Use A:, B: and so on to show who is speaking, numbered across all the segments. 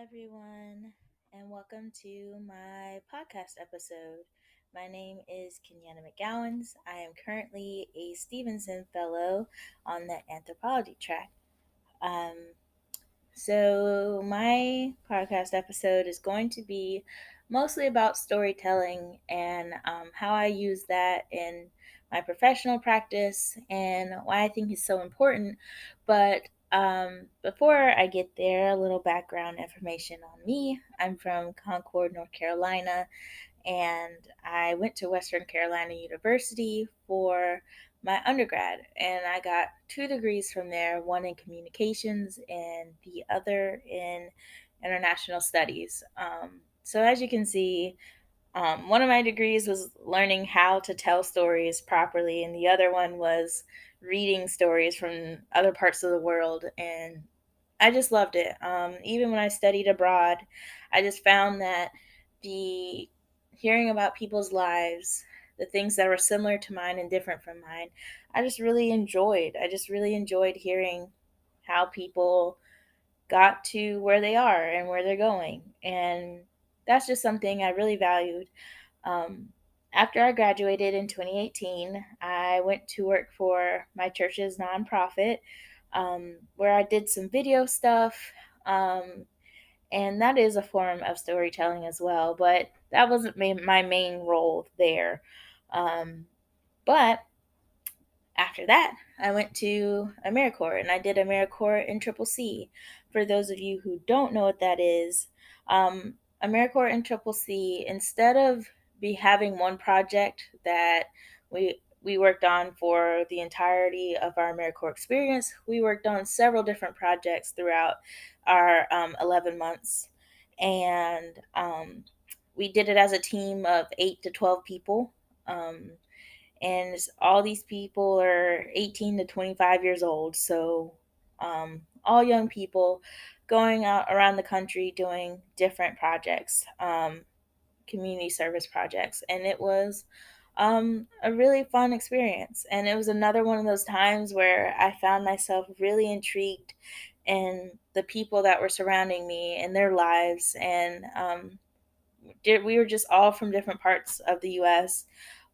A: everyone, and welcome to my podcast episode. My name is Kenyetta M. I am currently a Stevenson Fellow on the Anthropology track. Um, my podcast episode is going to be mostly about storytelling and how I use that in my professional practice and why I think it's so important. But before I get there, a little background information on me. I'm from Concord, North Carolina, and I went to Western Carolina University for my undergrad, and I got 2 degrees from there, one in communications and the other in international studies. So as you can see, one of my degrees was learning how to tell stories properly, and the other one was reading stories from other parts of the world. And I just loved it. Even when I studied abroad, I just found that the hearing about people's lives, the things that were similar to mine and different from mine, I just really enjoyed. I just really enjoyed hearing how people got to where they are and where they're going. And that's just something I really valued. Um, After I graduated in 2018, I went to work for my church's nonprofit, where I did some video stuff. Um, and that is a form of storytelling as well, but that wasn't my main role there. Um, but after that, I went to AmeriCorps and I did AmeriCorps in Triple C. For those of you who don't know what that is, AmeriCorps in Triple C, instead of be having one project that we worked on for the entirety of our AmeriCorps experience, we worked on several different projects throughout our 11 months. And we did it as a team of 8 to 12 people. And all these people are 18 to 25 years old, so all young people going out around the country doing different projects, community service projects. And it was a really fun experience, and it was another one of those times where I found myself really intrigued in the people that were surrounding me and their lives. And we were just all from different parts of the US.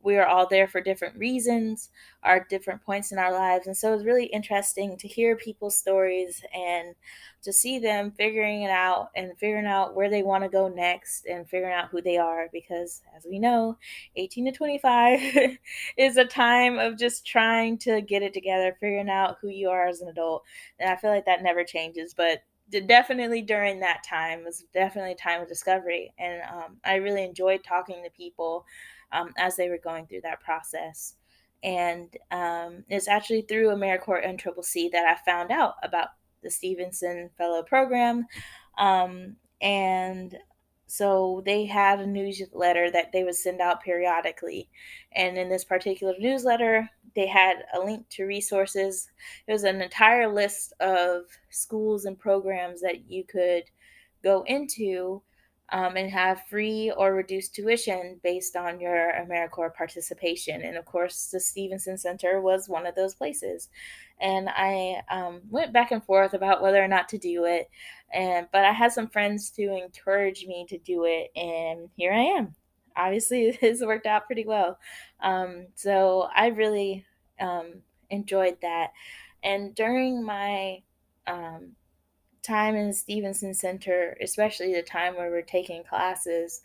A: We were all there for different reasons, our different points in our lives. And so it was really interesting to hear people's stories and to see them figuring it out and figuring out where they want to go next and figuring out who they are. Because as we know, 18 to 25 is a time of just trying to get it together, figuring out who you are as an adult. And I feel like that never changes. But definitely during that time was definitely a time of discovery, and I really enjoyed talking to people as they were going through that process. And it's actually through AmeriCorps and Triple C that I found out about the Stevenson Fellow Program. And so they had a newsletter that they would send out periodically, and in this particular newsletter they had a link to resources. It was an entire list of schools and programs that you could go into, and have free or reduced tuition based on your AmeriCorps participation. And of course, the Stevenson Center was one of those places. And I went back and forth about whether or not to do it. But I had some friends to encourage me to do it, and here I am. Obviously, it's worked out pretty well. So I really enjoyed that. And during my um, time in the Stevenson Center, especially the time where we're taking classes,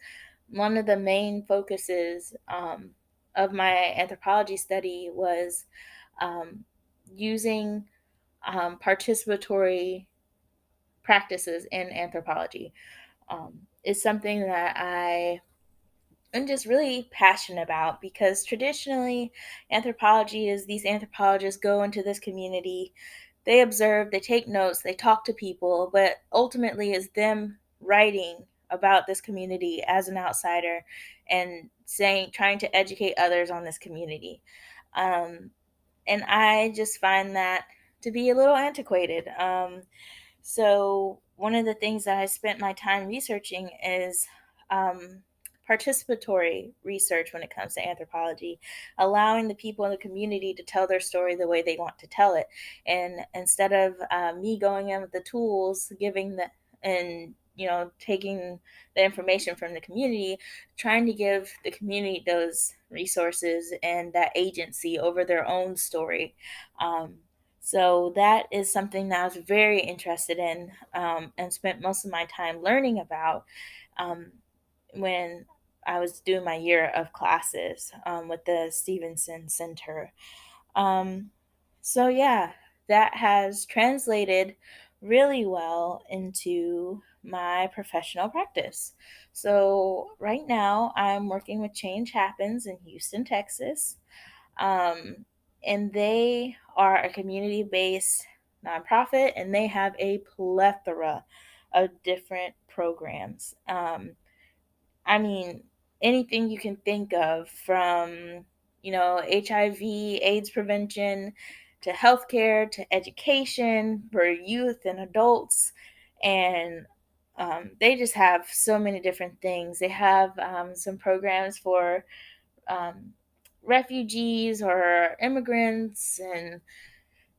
A: one of the main focuses of my anthropology study was um, using participatory practices in anthropology. It's something that I'm just really passionate about, because traditionally anthropology is these anthropologists go into this community, they observe, they take notes, they talk to people, but ultimately it's them writing about this community as an outsider and saying, trying to educate others on this community. Um, and I just find that to be a little antiquated. So one of the things that I spent my time researching is um, participatory research when it comes to anthropology, allowing the people in the community to tell their story the way they want to tell it, and instead of me going in with the tools, giving the and taking the information from the community, trying to give the community those resources and that agency over their own story. Um, so that is something that I was very interested in, and spent most of my time learning about, um, when I was doing my year of classes, with the Stevenson Center. Um, so yeah, that has translated really well into my professional practice. So right now I'm working with Change Happens in Houston, Texas. Um, and they are a community-based nonprofit, and they have a plethora of different programs. I mean, anything you can think of, from, HIV, AIDS prevention, to healthcare, to education for youth and adults. And they just have so many different things. They have some programs for um, refugees or immigrants, and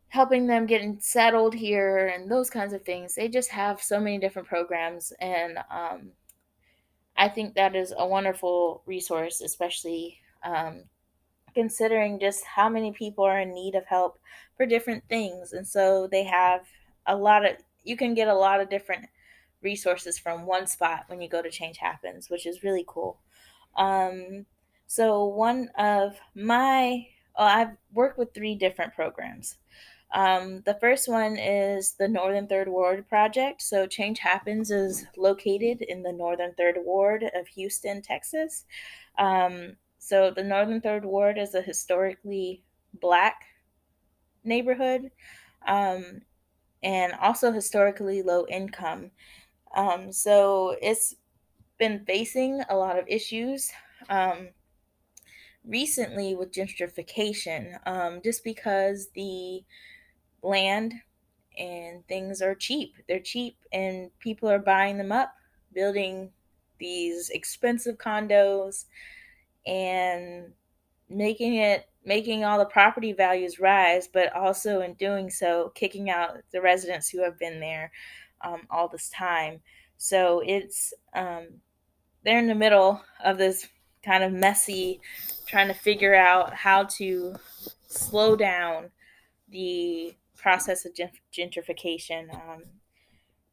A: helping them getting settled here and those kinds of things. They just have so many different programs, and I think that is a wonderful resource, especially considering just how many people are in need of help for different things. And so they have you can get a lot of different resources from one spot when you go to Change Happens, which is really cool. Um, so one of my, I've worked with three different programs. The first one is the Northern Third Ward Project. So Change Happens is located in the Northern Third Ward of Houston, Texas. So the Northern Third Ward is a historically Black neighborhood, um, and also historically low income. So it's been facing a lot of issues, um, recently with gentrification, just because the land and things are cheap. They're cheap, and people are buying them up, building these expensive condos, and making all the property values rise, but also in doing so, kicking out the residents who have been there all this time. So they're in the middle of this kind of messy, trying to figure out how to slow down the process of gentrification.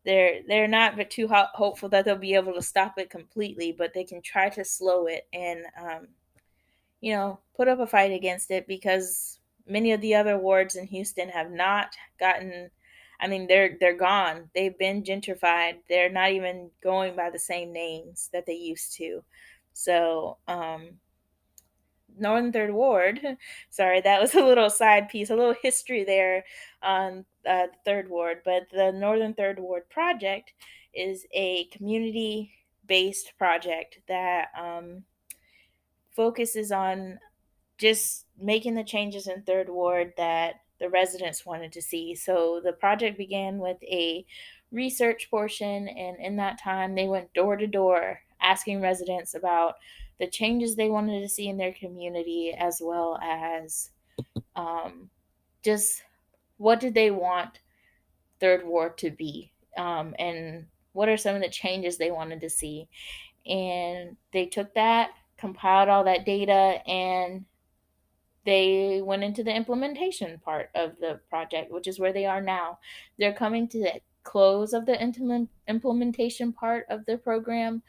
A: They're not too hopeful that they'll be able to stop it completely, but they can try to slow it, and put up a fight against it, because many of the other wards in Houston have not gotten. I mean, they're gone. They've been gentrified. They're not even going by the same names that they used to. So, Northern Third Ward. Sorry, that was a little side piece, a little history there on the Third Ward. But the Northern Third Ward project is a community based project that focuses on just making the changes in Third Ward that the residents wanted to see. So the project began with a research portion, and in that time, they went door to door asking residents about the changes they wanted to see in their community, as well as um, just what did they want Third Ward to be, and what are some of the changes they wanted to see. And they took that, compiled all that data, and they went into the implementation part of the project, which is where they are now. They're coming to the close of the implementation part of the program,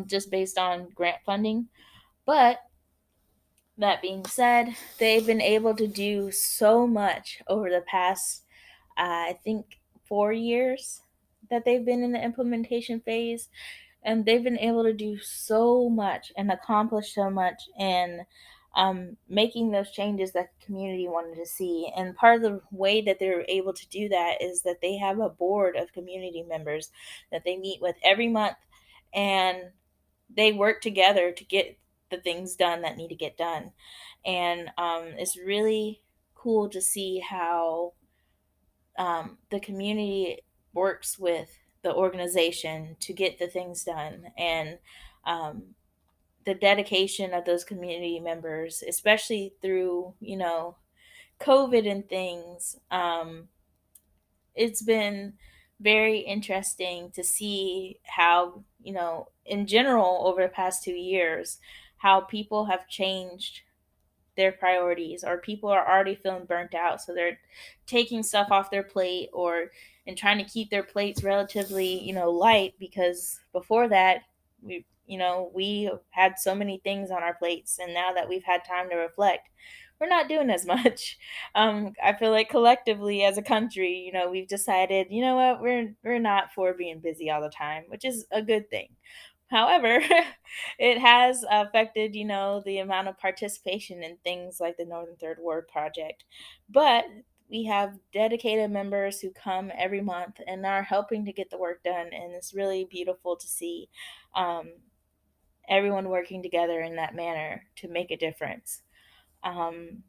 A: just based on grant funding. But that being said, they've been able to do so much over the past, I think, 4 years that they've been in the implementation phase, and they've been able to do so much and accomplish so much, and making those changes that the community wanted to see. And part of the way that they're able to do that is that they have a board of community members that they meet with every month, and they work together to get the things done that need to get done. And it's really cool to see how the community works with the organization to get the things done, and um, the dedication of those community members, especially through COVID and things. It's been very interesting to see how, in general, over the past 2 years, how people have changed their priorities, or people are already feeling burnt out, so they're taking stuff off their plate, or and trying to keep their plates relatively, light, because before that, we had so many things on our plates, and now that we've had time to reflect, we're not doing as much. I feel like collectively as a country, we've decided, what, we're not for being busy all the time, which is a good thing. However, it has affected, the amount of participation in things like the Northern Third Ward Project. But we have dedicated members who come every month and are helping to get the work done. And it's really beautiful to see um, everyone working together in that manner to make a difference. Um,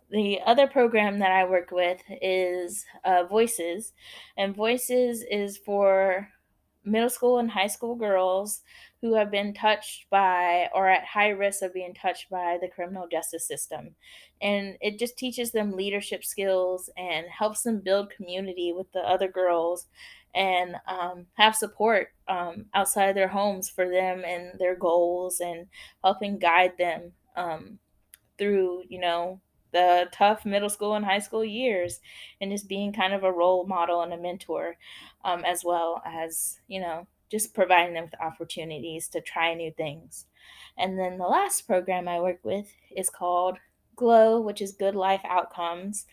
A: the other program that I work with is Voices, and Voices is for middle school and high school girls who have been touched by, or at high risk of being touched by, the criminal justice system. And it just teaches them leadership skills and helps them build community with the other girls, and have support outside their homes for them and their goals, and helping guide them through, the tough middle school and high school years, and just being kind of a role model and a mentor, as well as, just providing them with opportunities to try new things. And then the last program I work with is called GLOW, which is Good Life Outcomes.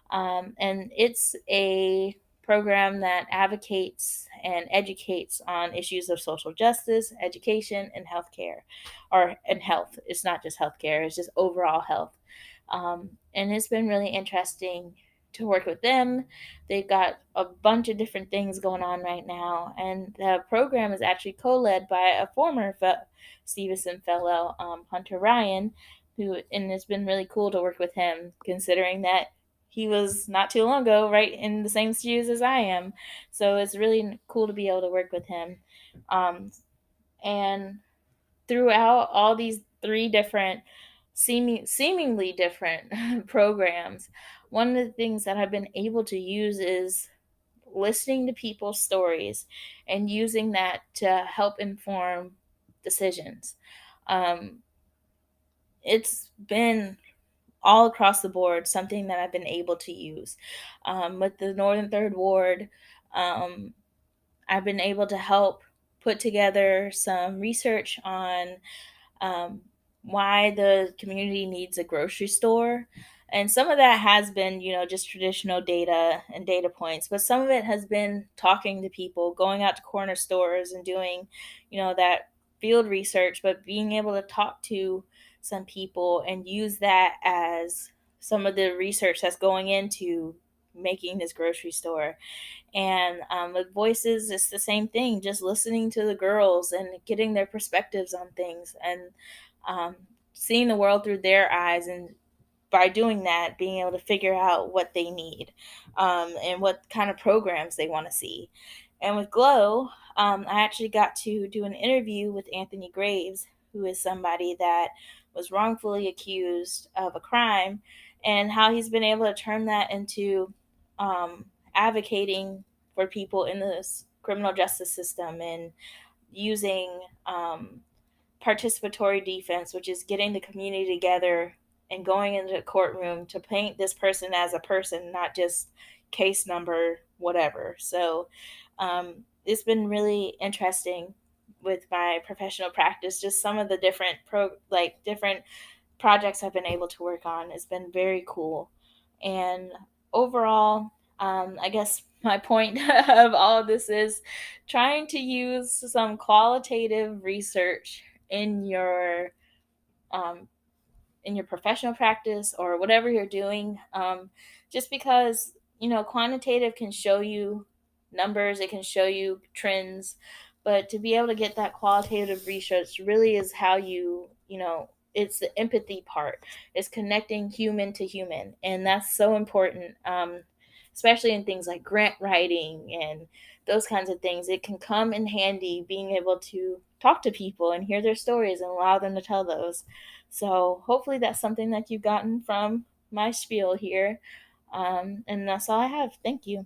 A: And it's a program that advocates and educates on issues of social justice, education, and healthcare, or and health. It's not just healthcare; it's just overall health. And it's been really interesting to work with them. They've got a bunch of different things going on right now, and the program is actually co-led by a former Stevenson Fellow, Hunter Ryan, who, and it's been really cool to work with him, considering that he was not too long ago right in the same shoes as I am. So it's really cool to be able to work with him. And throughout all these three different, seemingly different programs, one of the things that I've been able to use is listening to people's stories and using that to help inform decisions. Um, it's been all across the board something that I've been able to use. With the Northern Third Ward, um, I've been able to help put together some research on um, why the community needs a grocery store. And some of that has been, just traditional data and data points, but some of it has been talking to people, going out to corner stores and doing, that field research, but being able to talk to some people and use that as some of the research that's going into making this grocery store. And with Voices, it's the same thing, just listening to the girls and getting their perspectives on things, and um, seeing the world through their eyes, and by doing that, being able to figure out what they need, and what kind of programs they want to see. And with Glow, I actually got to do an interview with Anthony Graves, who is somebody that was wrongfully accused of a crime, and how he's been able to turn that into advocating for people in the criminal justice system, and using participatory defense, which is getting the community together and going into the courtroom to paint this person as a person, not just case number, whatever. So it's been really interesting with my professional practice. Just some of the different different projects I've been able to work on has been very cool. And overall, I guess my point of all of this is trying to use some qualitative research in your um, professional practice, or whatever you're doing, just because, quantitative can show you numbers, it can show you trends, but to be able to get that qualitative research really is how it's the empathy part. It's connecting human to human, and that's so important, especially in things like grant writing and those kinds of things. It can come in handy being able to talk to people and hear their stories and allow them to tell those. So hopefully that's something that you've gotten from my spiel here. And that's all I have. Thank you.